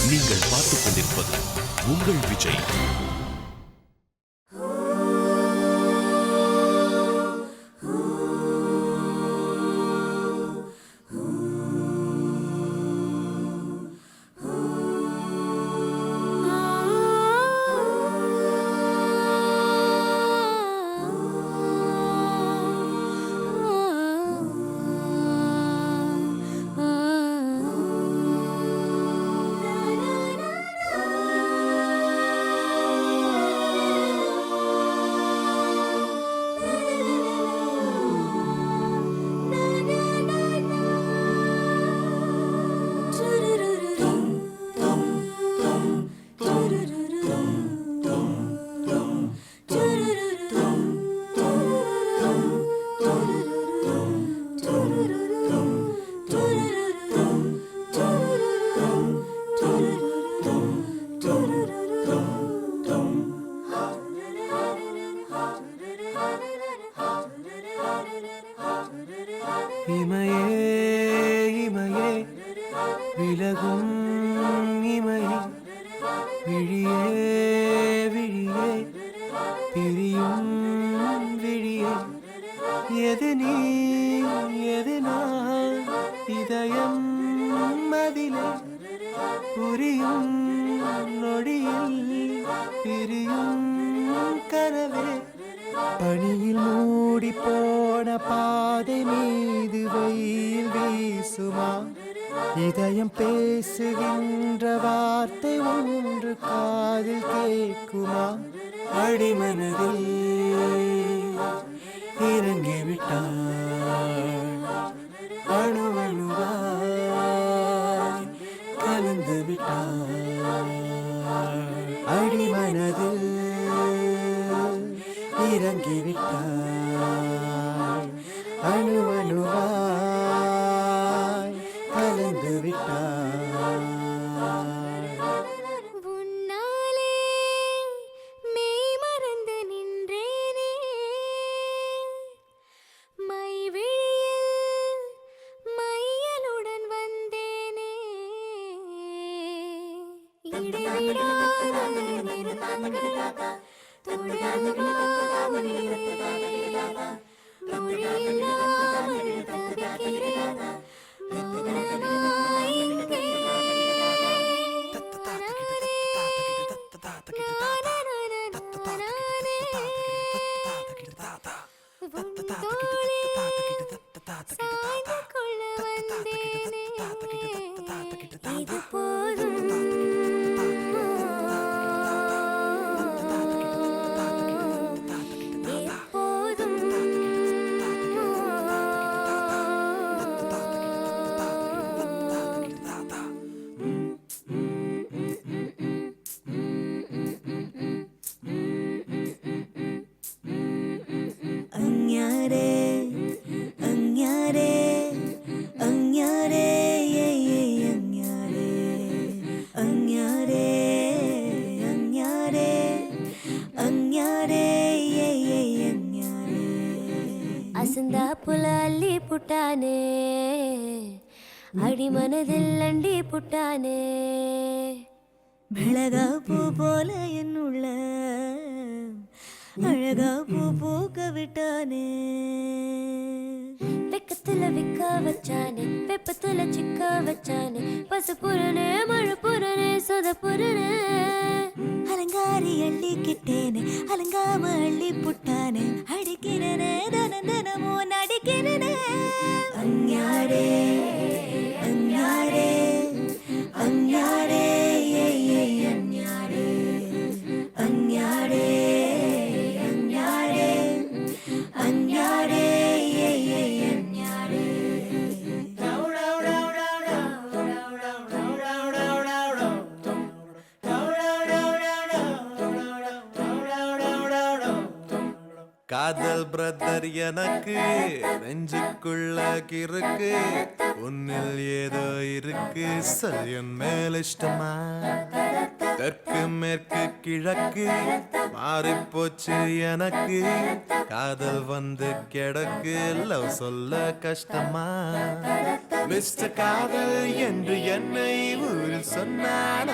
நீங்கள் பார்த்துக் கொண்டிருப்பது உங்கள் விஜய். இமையே இமையே விலகும் இமையே விழியே விழியே பிரியும் விழியே எது நீ எது நான் இதயம் மதிலே புரியும் நொடியில் பிரியும் கனவே பணியில் மூடி போன பாதை மீது வெயில் வீசுமா இதயம் பேசுகின்ற வார்த்தை ஒன்று காதில் கேட்குமா அடிமனதில் இறங்கிவிட்டாள் அணுவணுவாய் கலந்து விட்டாள் அடிமனதில் இறங்கிவிட்டாய் அணுவணுவாய் கலந்து விட்டாய். உன்னாலே மெய் மறந்து நின்றேனே மைவிழியில் மையலுடன் வந்தேனே இடைவிடாத நிறுத்தங்கள் இது போதும் அசந்தா புல அள்ளி புட்டானே அடி மனதில் அண்டி புட்டானே மிளகா பூ போல என்னுள்ள அழகா பூ பூக்க விட்டானே வெக்கத்துல விக்க வச்சானே வெப்பத்துல சிக்க வச்சானே பசு புறனே மழை புறனே சொத புறனே அலங்காரி அள்ளி கிட்டேனே அலங்காம அள்ளி புட்டானே அடிக்கிறனே தனமோ நடிக்கிறனே அஞ்ஞாரே அஞ்ஞாரே அஞ்ஞாரே அஞ்ஞாரே அஞ்ஞாரே அஞ்ஞாரே அஞ்ஞாரே காதல் பிரதர் எனக்கு நெஞ்சுக்குள்ள கிறுக்கு உன்னில் ஏதோ இருக்கு சரியன் மேல் இஷ்டமா தெற்கு மேற்கு கிழக்கு மாறிப்போச்சு எனக்கு காதல் வந்து கிடக்கு லவ் சொல்ல கஷ்டமா மிஸ்டர் காதல் என்று என்னை ஊரில் சொன்னான்